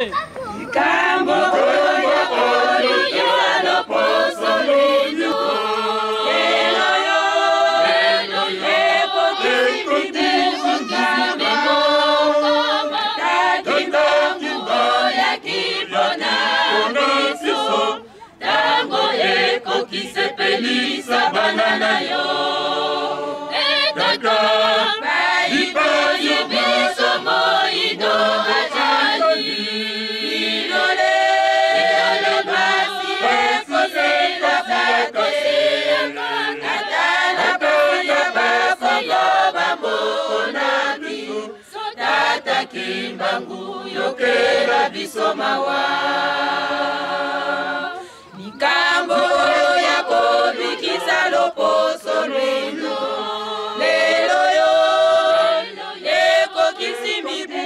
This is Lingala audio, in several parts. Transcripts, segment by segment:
Kambo ya kori ya lo poso lindo. Elo yo eko kiti mukame mo. Takimbo ya kipona miso. Tango eko kisepelisa banana yo. Etaka ipo yubiso mo ido ajali. Kimbangu yokera bisomawa Nikambo yako bikisa loposo lwendo Lelo yo Eko kisimibu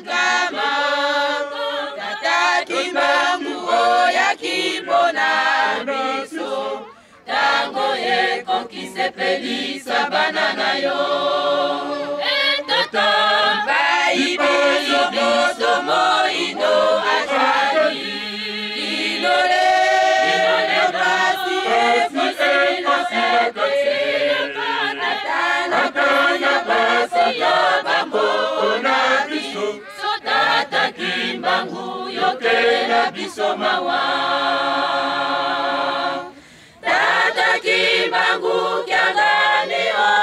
kama Tata kimbangu oya kipona biso Tango yeko kisepelisa banana yo Etata Ibezo biso moido ajali Ilole basi efise na sete Atana basi ya bambo na biso Sotata kimbangu yokera biso mawa Tata kimbangu kiangani o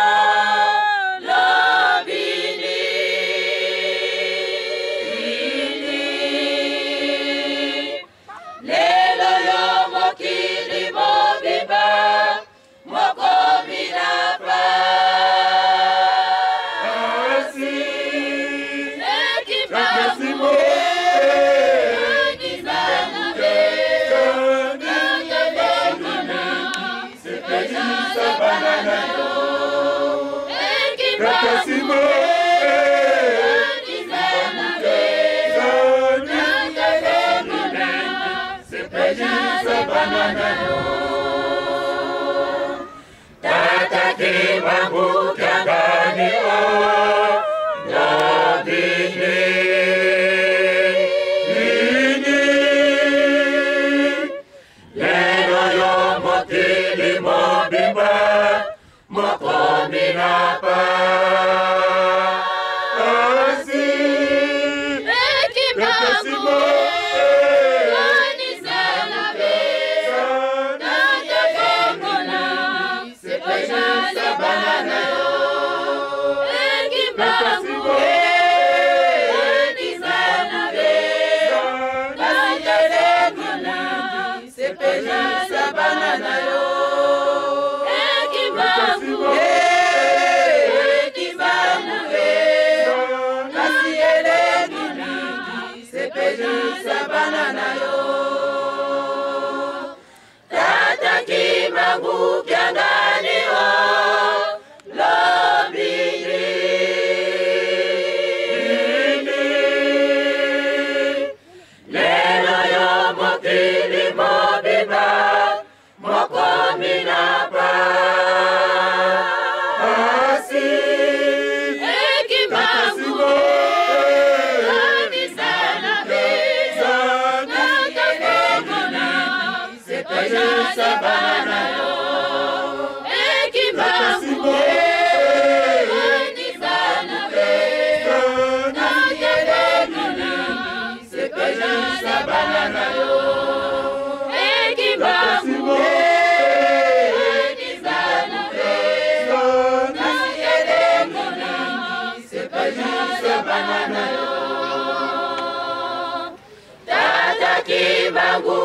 Tata kimbangu kiangani o Nabini Leno yo mokili mobimba Mokomi napa Asi Ekimbangu Tata kimbangu kiangani o Lobini Leno yo mokili mobimba Mokomi napa Asi Ekimbangu Sabana yo Ekimbangu Nisana be Nayelekuni Sepeji sabana yo Ekimbangu Nisana be Nayelekuni Sepeji sabana yo Tata kimbangu